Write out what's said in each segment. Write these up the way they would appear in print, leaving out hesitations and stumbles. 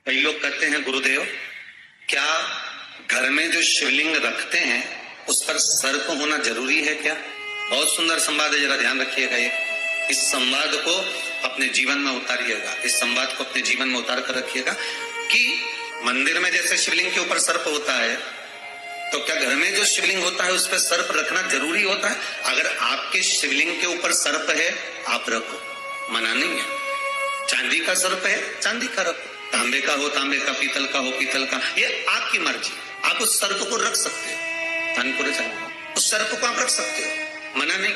कई लोग कहते हैं गुरुदेव, क्या घर में जो शिवलिंग रखते हैं उस पर सर्प होना जरूरी है क्या? बहुत सुंदर संवाद है, जरा ध्यान रखिएगा। ये इस संवाद को अपने जीवन में उतारिएगा, इस संवाद को अपने जीवन में उतार कर रखिएगा कि मंदिर में जैसे शिवलिंग के ऊपर सर्प होता है, तो क्या घर में जो शिवलिंग होता है उस पर सर्प रखना जरूरी होता है? अगर आपके शिवलिंग के ऊपर सर्प है, आप रखो, मना नहीं है। चांदी का सर्प है, चांदी का रखो, तांबे का हो तांबे का, पीतल का हो पीतल का, ये आपकी मर्जी। आप उस सर्प को रख सकते हो, तानपुरे उस सर्प को आप रख सकते हो, मना नहीं।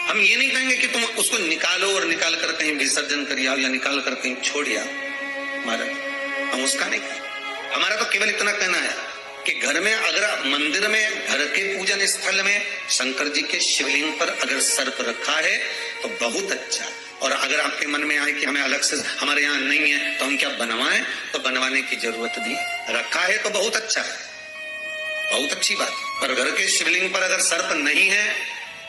हम ये नहीं कहेंगे कि तुम उसको निकालो और निकाल कर कहीं विसर्जन कर आओ या निकाल कर कहीं छोड़ आओ, हमारा हम उसका नहीं कहें। हमारा तो केवल इतना कहना है कि घर में, अगर मंदिर में, घर के पूजन स्थल में शंकर जी के शिवलिंग पर अगर सर्प रखा है तो बहुत अच्छा। और अगर आपके मन में आए कि हमें अलग से हमारे यहाँ नहीं है तो हम क्या बनवाएं, तो बनवाने की जरूरत नहीं, रखा है तो बहुत अच्छा है, बहुत अच्छी बात। पर घर के शिवलिंग पर अगर सर्प नहीं है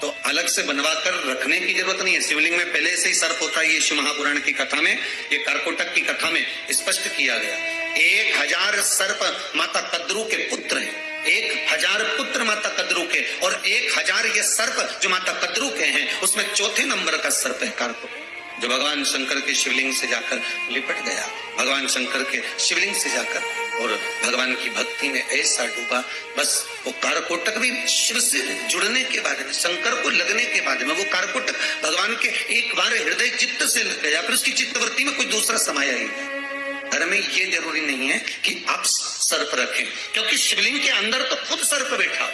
तो अलग से बनवा कर रखने की जरूरत नहीं है। शिवलिंग में पहले से ही सर्प होता है, ये शिव महापुराण की कथा में, ये कारकोटक की कथा में स्पष्ट किया गया। 1000 सर्प माता कद्रू के पुत्र हैं, 1000 पुत्र माता कद्रू के, और 1000 ये सर्प जो माता कद्रू के हैं उसमें चौथे नंबर का सर्प है कारकोटक, जो भगवान शंकर के शिवलिंग से जाकर लिपट गया, भगवान शंकर के शिवलिंग से जाकर और भगवान की भक्ति में ऐसा डूबा। बस वो कारकोटक भी शिव से जुड़ने के बाद में, शंकर को लगने के बाद में, वो कारकोटक भगवान के एक बार हृदय चित्त से लग गया, फिर उसकी चित्तवृत्ति में कोई दूसरा समाया ही नहीं। घर में ये जरूरी नहीं है कि आप सर्प रखें, क्योंकि शिवलिंग के अंदर तो खुद सर्प बैठा।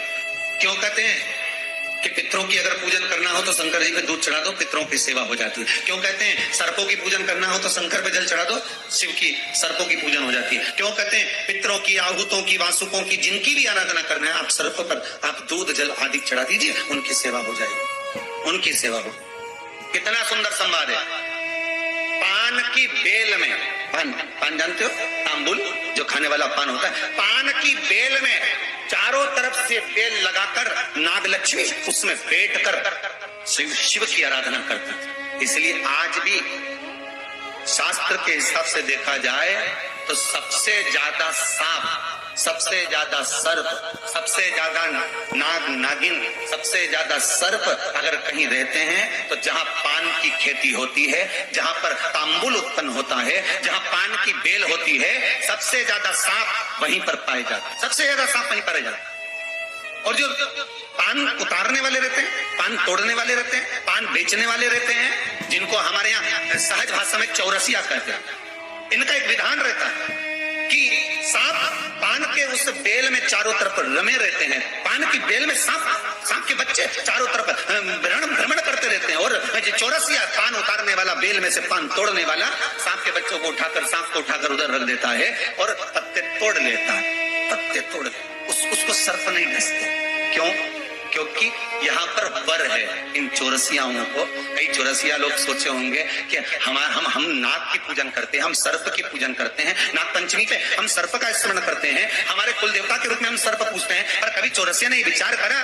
क्यों कहते हैं कि पितरों की अगर पूजन करना हो तो शंकर जी पे दूध चढ़ा दो, पितरों की सेवा हो जाती है। क्यों कहते हैं सर्पों की पूजन करना हो तो शंकर पे जल चढ़ा दो, शिव की सर्पों की पूजन हो जाती है। क्यों कहते हैं पितरों की, आहूतों की, वासुकों की, जिनकी भी आराधना करना है आप सर्प पर आप दूध जल आदि चढ़ा दीजिए, उनकी सेवा हो जाएगी, उनकी सेवा हो। कितना सुंदर संवाद है। पान की बेल में, पान जानते हो, तांबुल जो खाने वाला पान होता है, पान की बेल में चारों तरफ से बेल लगाकर नागलक्ष्मी उसमें बैठ कर शिव की आराधना करते थे। इसलिए आज भी शास्त्र के हिसाब से देखा जाए तो सबसे ज्यादा सांप, सबसे ज्यादा सर्प, सबसे ज्यादा नाग नागिन, सबसे ज्यादा सर्प अगर कहीं रहते हैं तो जहां पान की खेती होती है, जहां पर तांबुल उत्पन्न होता है, जहां पान की बेल होती है, सबसे ज्यादा सांप वहीं पर पाए जाते हैं, सबसे ज्यादा सांप वहीं पाए जाते हैं। और जो पान उतारने वाले रहते हैं, पान तोड़ने वाले रहते हैं, पान बेचने वाले रहते हैं, जिनको हमारे यहाँ सहज भाषा में चौरसिया कहते हैं, इनका एक विधान रहता है कि सांप पान के उस बेल में चारों तरफ रमे रहते हैं। पान की बेल में सांप के बच्चे चारों तरफ भ्रमण करते रहते हैं, और चौरसिया पान उतारने वाला, बेल में से पान तोड़ने वाला, सांप के बच्चों को उठाकर, सांप को उठाकर उधर रख देता है और पत्ते तोड़ लेता है, पत्ते तोड़ उसको सर्प नहीं डसते। क्यों? क्योंकि यहाँ पर वर है इन चौरसियाओं को। कई चौरसिया लोग सोचे होंगे कि हम नाग की पूजन करते हैं, हम सर्प की पूजन करते हैं, नाग पंचमी पे हम सर्प का स्मरण करते हैं, हमारे कुल देवता के रूप में हम सर्प पूजते हैं। पर कभी चौरसिया ने विचार करा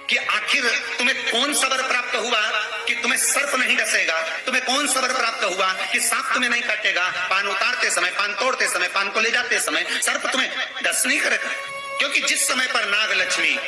कि आखिर तुम्हें कौन सा वर प्राप्त हुआ कि तुम्हें सर्प नहीं डसेगा? तुम्हें कौन सा वर प्राप्त हुआ कि सांप तुम्हें नहीं काटेगा? पान उतारते समय, पान तोड़ते समय, पान को ले जाते समय सर्प तुम्हें डस नहीं करेगा। क्योंकि जिस समय पर नाग लक्ष्मी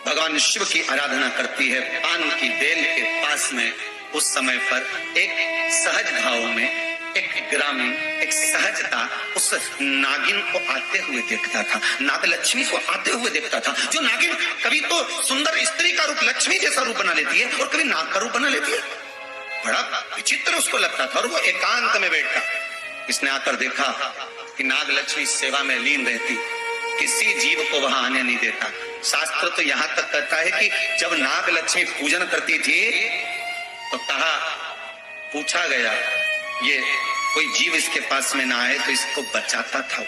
भगवान शिव की आराधना करती है पान की बेल के पास में, उस समय पर एक सहज भाव में, एक ग्रामीण, एक सहजता उस नागिन को आते हुए देखता था, नागलक्ष्मी को आते हुए देखता था। जो नागिन कभी तो सुंदर स्त्री का रूप, लक्ष्मी जैसा रूप बना लेती है, और कभी नाग का रूप बना लेती है। बड़ा विचित्र उसको लगता था, और वो एकांत में बैठा। इसने आकर देखा कि नागलक्ष्मी सेवा में लीन रहती, किसी जीव को वहां आने नहीं देता। शास्त्र तो यहाँ तक कहता है कि जब नाग लक्ष्मी पूजन करती थी तो कहा, पूछा गया ये कोई जीव इसके पास में ना आए तो इसको बचाता था।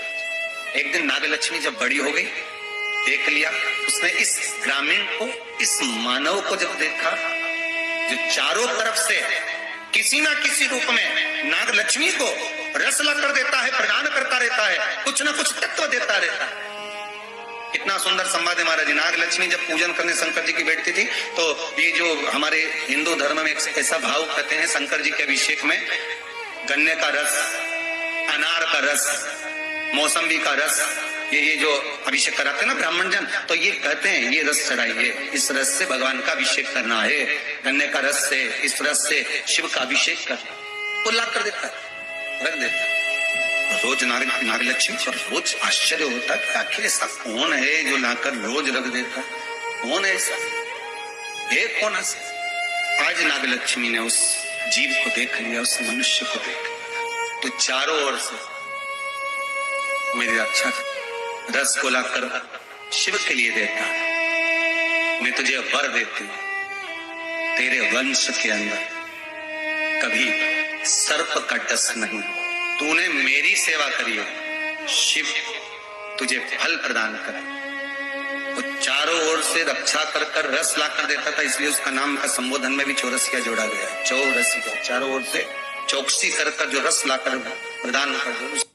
एक दिन नाग लक्ष्मी जब बड़ी हो गई, देख लिया उसने इस ग्रामीण को, इस मानव को जब देखा जो चारों तरफ से किसी ना किसी रूप में नाग लक्ष्मी को रसला कर देता है, प्रदान करता रहता है, कुछ ना कुछ तत्व देता रहता है। कितना सुंदर संवाद है महाराज। नाग लक्ष्मी जब पूजन करने शंकर जी की बैठती थी तो ये जो हमारे हिंदू धर्म में ऐसा भाव कहते हैं, शंकर जी के अभिषेक में गन्ने का रस अनार का रस, मौसम्बी का रस, ये जो अभिषेक कराते हैं ना ब्राह्मण जन, तो ये कहते हैं ये रस चढ़ाइए, इस रस से भगवान का अभिषेक करना है, गन्ने का रस से, इस रस से शिव का अभिषेक कर, वो ला कर देता है, रख देता है। रोज नारी लक्ष्मी पर रोज आश्चर्य होता है कि आखिर ऐसा कौन है जो लाकर रोज रख देता है, कौन है ऐसा, एक कौन है। आज नागलक्ष्मी ने उस जीव को देख लिया, उस मनुष्य को देख लिया, तो चारों ओर से मेरी रक्षा कर, रस को लाकर शिव के लिए देता है। मैं तुझे वर देती हूं, तेरे वंश के अंदर कभी सर्प का डस नहीं, तूने मेरी सेवा करी है, शिव तुझे फल प्रदान करे। तो चारों ओर से रक्षा कर कर रस ला कर देता था, इसलिए उसका नाम का संबोधन में भी चौरसिया जोड़ा गया, चौरसिया, चारों ओर से चौकसी कर कर जो रस लाकर प्रदान कर